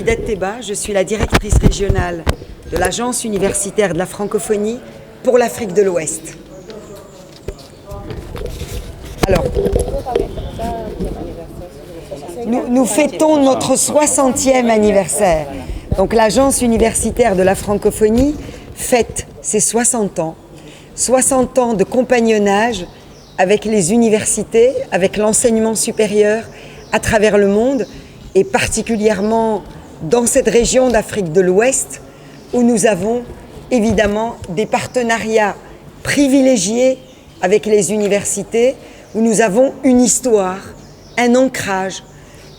Alidette Teba, je suis la directrice régionale de l'Agence universitaire de la francophonie pour l'Afrique de l'Ouest. Alors, nous fêtons notre 60e anniversaire. Donc l'Agence universitaire de la francophonie fête ses 60 ans. 60 ans de compagnonnage avec les universités, avec l'enseignement supérieur à travers le monde, et particulièrement dans cette région d'Afrique de l'Ouest, où nous avons évidemment des partenariats privilégiés avec les universités, où nous avons une histoire, un ancrage,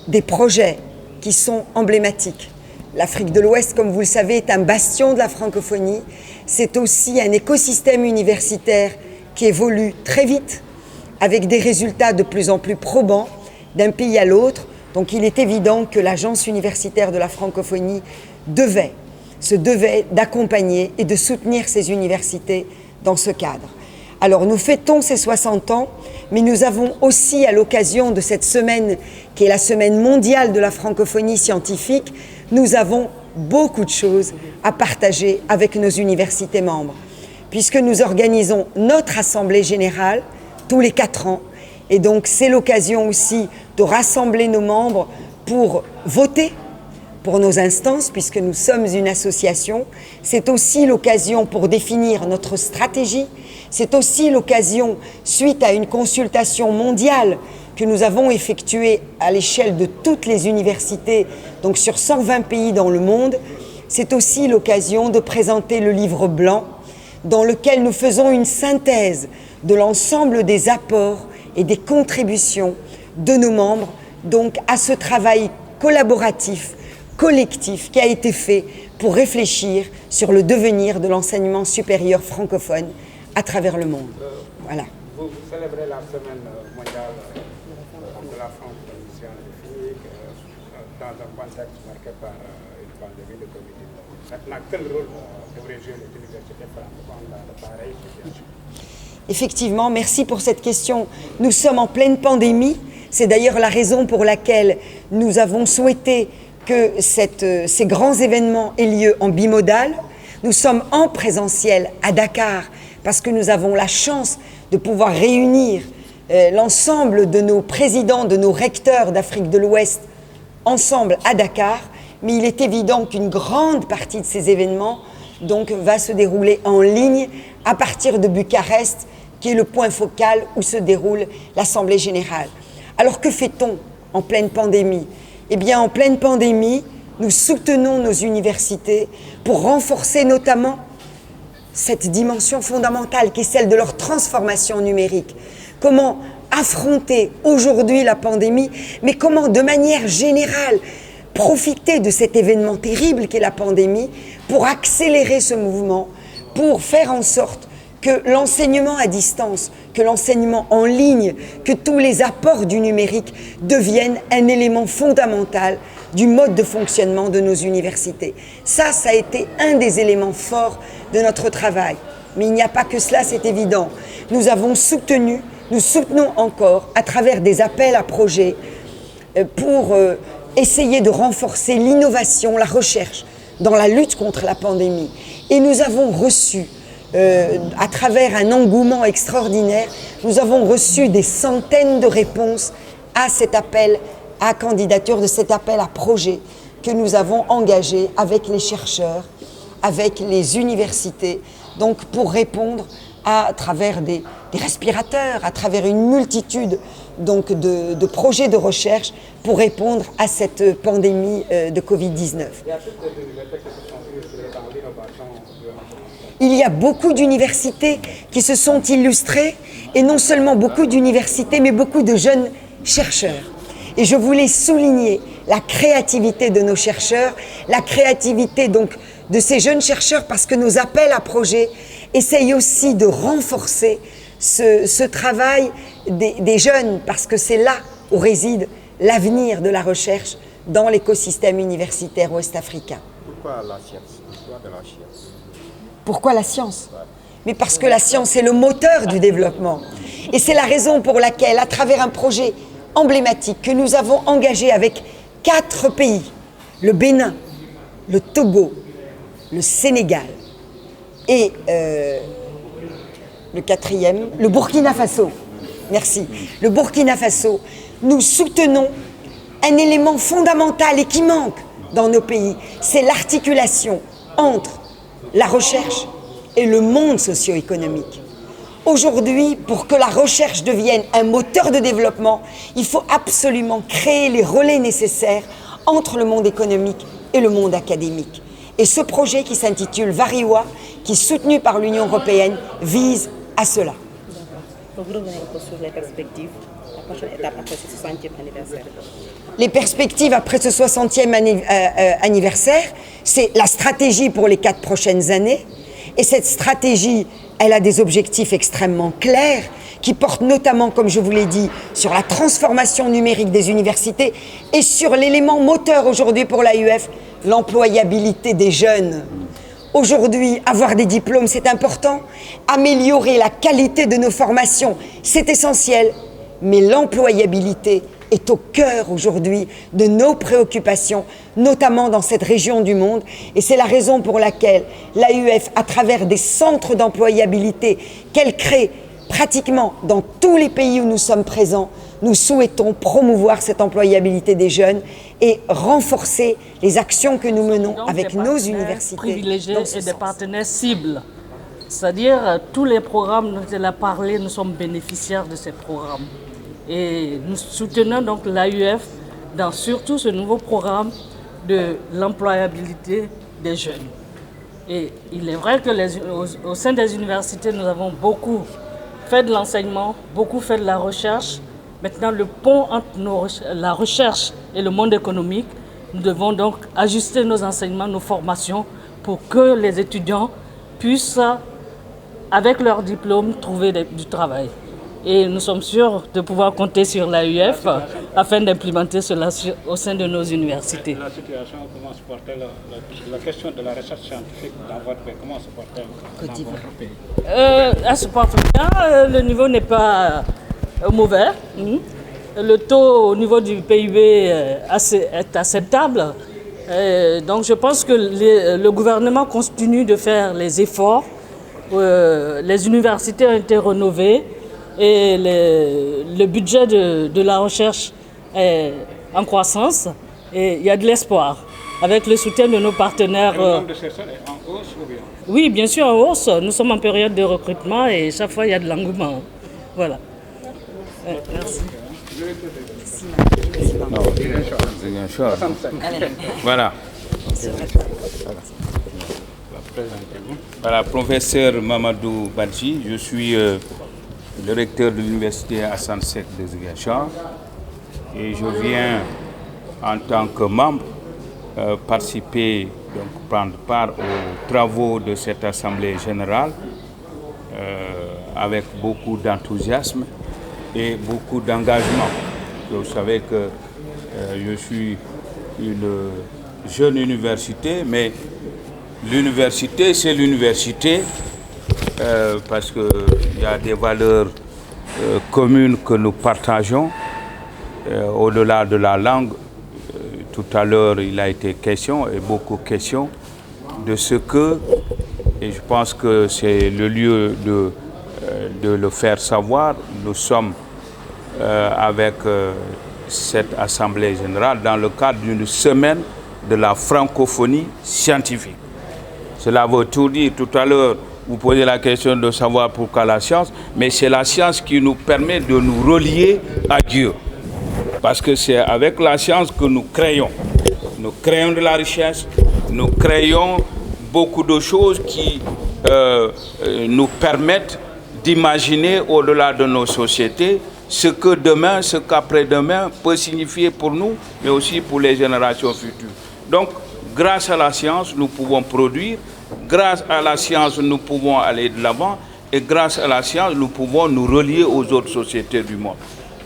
des projets qui sont emblématiques. L'Afrique de l'Ouest, comme vous le savez, est un bastion de la francophonie. C'est aussi un écosystème universitaire qui évolue très vite, avec des résultats de plus en plus probants d'un pays à l'autre. Donc il est évident que l'Agence universitaire de la francophonie se devait d'accompagner et de soutenir ces universités dans ce cadre. Alors nous fêtons ces 60 ans, mais nous avons aussi, à l'occasion de cette semaine, qui est la semaine mondiale de la francophonie scientifique, nous avons beaucoup de choses à partager avec nos universités membres, puisque nous organisons notre assemblée générale tous les 4 ans. Et donc c'est l'occasion aussi de rassembler nos membres pour voter pour nos instances, puisque nous sommes une association. C'est aussi l'occasion pour définir notre stratégie. C'est aussi l'occasion, suite à une consultation mondiale que nous avons effectuée à l'échelle de toutes les universités, donc sur 120 pays dans le monde, c'est aussi l'occasion de présenter le livre blanc dans lequel nous faisons une synthèse de l'ensemble des apports et des contributions de nos membres donc à ce travail collaboratif, collectif qui a été fait pour réfléchir sur le devenir de l'enseignement supérieur francophone à travers le monde. Voilà. Vous célébrez la semaine mondiale de la francophonie scientifique dans un contexte marqué par une pandémie de Covid-19. Maintenant, quel rôle devrait jouer les universités francophones dans de pareilles situations? Effectivement, merci pour cette question. Nous sommes en pleine pandémie. C'est d'ailleurs la raison pour laquelle nous avons souhaité que ces grands événements aient lieu en bimodal. Nous sommes en présentiel à Dakar parce que nous avons la chance de pouvoir réunir l'ensemble de nos présidents, de nos recteurs d'Afrique de l'Ouest ensemble à Dakar. Mais il est évident qu'une grande partie de ces événements donc, va se dérouler en ligne à partir de Bucarest, qui est le point focal où se déroule l'Assemblée générale. Alors que fait-on en pleine pandémie? Eh bien, en pleine pandémie, nous soutenons nos universités pour renforcer notamment cette dimension fondamentale qui est celle de leur transformation numérique. Comment affronter aujourd'hui la pandémie, mais comment de manière générale profiter de cet événement terrible qu'est la pandémie pour accélérer ce mouvement, pour faire en sorte que l'enseignement à distance, que l'enseignement en ligne, que tous les apports du numérique deviennent un élément fondamental du mode de fonctionnement de nos universités. Ça a été un des éléments forts de notre travail. Mais il n'y a pas que cela, c'est évident. Nous avons soutenu, nous soutenons encore à travers des appels à projets pour essayer de renforcer l'innovation, la recherche dans la lutte contre la pandémie. Et nous avons reçu, à travers un engouement extraordinaire, nous avons reçu des centaines de réponses à cet appel à candidature, de cet appel à projet que nous avons engagé avec les chercheurs, avec les universités, donc pour répondre à travers des respirateurs, à travers une multitude donc de projets de recherche pour répondre à cette pandémie de Covid-19. Il y a beaucoup d'universités qui se sont illustrées, et non seulement beaucoup d'universités, mais beaucoup de jeunes chercheurs. Et je voulais souligner la créativité de nos chercheurs, la créativité donc de ces jeunes chercheurs, parce que nos appels à projets essayent aussi de renforcer ce travail des jeunes, parce que c'est là où réside l'avenir de la recherche dans l'écosystème universitaire ouest-africain. Pourquoi la science? Pourquoi de la science? Pourquoi la science? Mais parce que la science est le moteur du développement. Et c'est la raison pour laquelle, à travers un projet emblématique que nous avons engagé avec 4 pays, le Bénin, le Togo, le Sénégal et le quatrième, le Burkina Faso. Merci. Le Burkina Faso, nous soutenons un élément fondamental et qui manque dans nos pays, c'est l'articulation entre la recherche et le monde socio-économique. Aujourd'hui, pour que la recherche devienne un moteur de développement, il faut absolument créer les relais nécessaires entre le monde économique et le monde académique. Et ce projet qui s'intitule Variwa, qui est soutenu par l'Union européenne, vise à cela. Pour revenir sur les perspectives, la prochaine étape après ce 60e anniversaire. Les perspectives après ce 60e anniversaire, c'est la stratégie pour les 4 prochaines années. Et cette stratégie, elle a des objectifs extrêmement clairs qui portent notamment, comme je vous l'ai dit, sur la transformation numérique des universités et sur l'élément moteur aujourd'hui pour l'AUF, l'employabilité des jeunes. Aujourd'hui, avoir des diplômes, c'est important. Améliorer la qualité de nos formations, c'est essentiel. Mais l'employabilité est au cœur aujourd'hui de nos préoccupations, notamment dans cette région du monde. Et c'est la raison pour laquelle l'AUF, à travers des centres d'employabilité qu'elle crée pratiquement dans tous les pays où nous sommes présents, nous souhaitons promouvoir cette employabilité des jeunes et renforcer les actions que nous menons donc avec nos universités. Privilégiés et des partenaires cibles. C'est-à-dire, tous les programmes dont elle a parlé, nous sommes bénéficiaires de ces programmes. Et nous soutenons donc l'AUF dans surtout ce nouveau programme de l'employabilité des jeunes. Et il est vrai que au sein des universités, nous avons beaucoup fait de l'enseignement, beaucoup fait de la recherche. Maintenant, le pont entre la recherche et le monde économique, nous devons donc ajuster nos enseignements, nos formations pour que les étudiants puissent, avec leur diplôme, trouver du travail. Et nous sommes sûrs de pouvoir compter sur l'AUF afin d'implémenter cela au sein de nos universités. La situation, comment se portait la question de la recherche scientifique dans votre pays, comment se portait dans votre pays? Elle se porte bien, le niveau n'est pas mauvais. Le taux au niveau du PIB est acceptable. Donc je pense que le gouvernement continue de faire les efforts. Les universités ont été rénovées et le budget de la recherche est en croissance et il y a de l'espoir. Avec le soutien de nos partenaires. Le nombre de personnes est en hausse ou bien? Oui, bien sûr, en hausse. Nous sommes en période de recrutement et chaque fois il y a de l'engouement. Voilà. Merci. Voilà. Voilà, professeur Mamadou Badji, je suis le recteur de l'université Hassan Sek de Ziguinchor et je viens en tant que membre participer, donc prendre part aux travaux de cette assemblée générale avec beaucoup d'enthousiasme et beaucoup d'engagement. Vous savez que je suis une jeune université, mais l'université, c'est l'université parce qu'il y a des valeurs communes que nous partageons au-delà de la langue. Tout à l'heure, il a été question, et beaucoup question, de ce que, et je pense que c'est le lieu de le faire savoir, nous sommes avec cette Assemblée générale dans le cadre d'une semaine de la francophonie scientifique. Cela veut tout dire. Tout à l'heure, vous posez la question de savoir pourquoi la science, mais c'est la science qui nous permet de nous relier à Dieu. Parce que c'est avec la science que nous créons. Nous créons de la richesse, nous créons beaucoup de choses qui nous permettent d'imaginer au-delà de nos sociétés ce que demain, ce qu'après-demain peut signifier pour nous, mais aussi pour les générations futures. Donc, grâce à la science, nous pouvons produire, grâce à la science, nous pouvons aller de l'avant, et grâce à la science, nous pouvons nous relier aux autres sociétés du monde.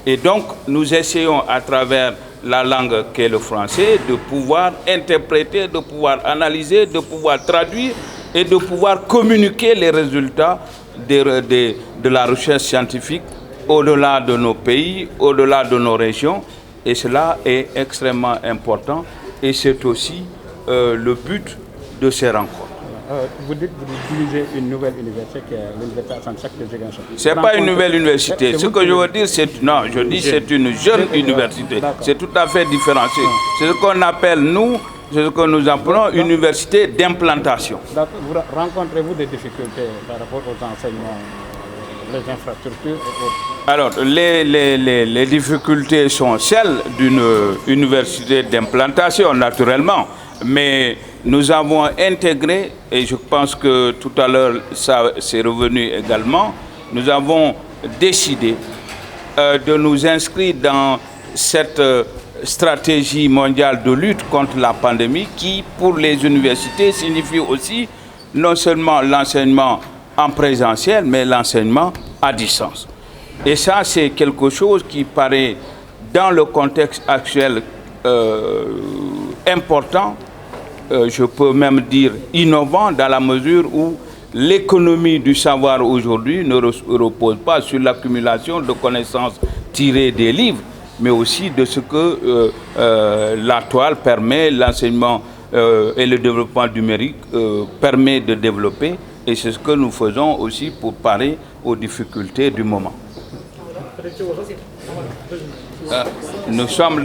Et donc, nous essayons à travers la langue qu'est le français de pouvoir interpréter, de pouvoir analyser, de pouvoir traduire et de pouvoir communiquer les résultats de la recherche scientifique au-delà de nos pays, au-delà de nos régions. Et cela est extrêmement important et c'est aussi le but de ces rencontres. Vous dites que vous utilisez une nouvelle université qui est l'université Assane Seck de Ziguinchor. Ce n'est pas une nouvelle université. Ce que je veux dire, c'est non, je dis c'est une jeune université. C'est tout à fait différencié. C'est ce qu'on appelle, nous, c'est ce que nous appelons une université d'implantation. Rencontrez-vous des difficultés par rapport aux enseignements, les infrastructures et autres? Alors, les difficultés sont celles d'une université d'implantation, naturellement, mais nous avons intégré, et je pense que tout à l'heure ça c'est revenu également, nous avons décidé de nous inscrire dans cette stratégie mondiale de lutte contre la pandémie qui, pour les universités, signifie aussi non seulement l'enseignement en présentiel, mais l'enseignement à distance. Et ça, c'est quelque chose qui paraît, dans le contexte actuel, important, je peux même dire innovant, dans la mesure où l'économie du savoir aujourd'hui ne repose pas sur l'accumulation de connaissances tirées des livres, mais aussi de ce que la toile permet, l'enseignement et le développement numérique permet de développer. Et c'est ce que nous faisons aussi pour parer aux difficultés du moment. Nous sommes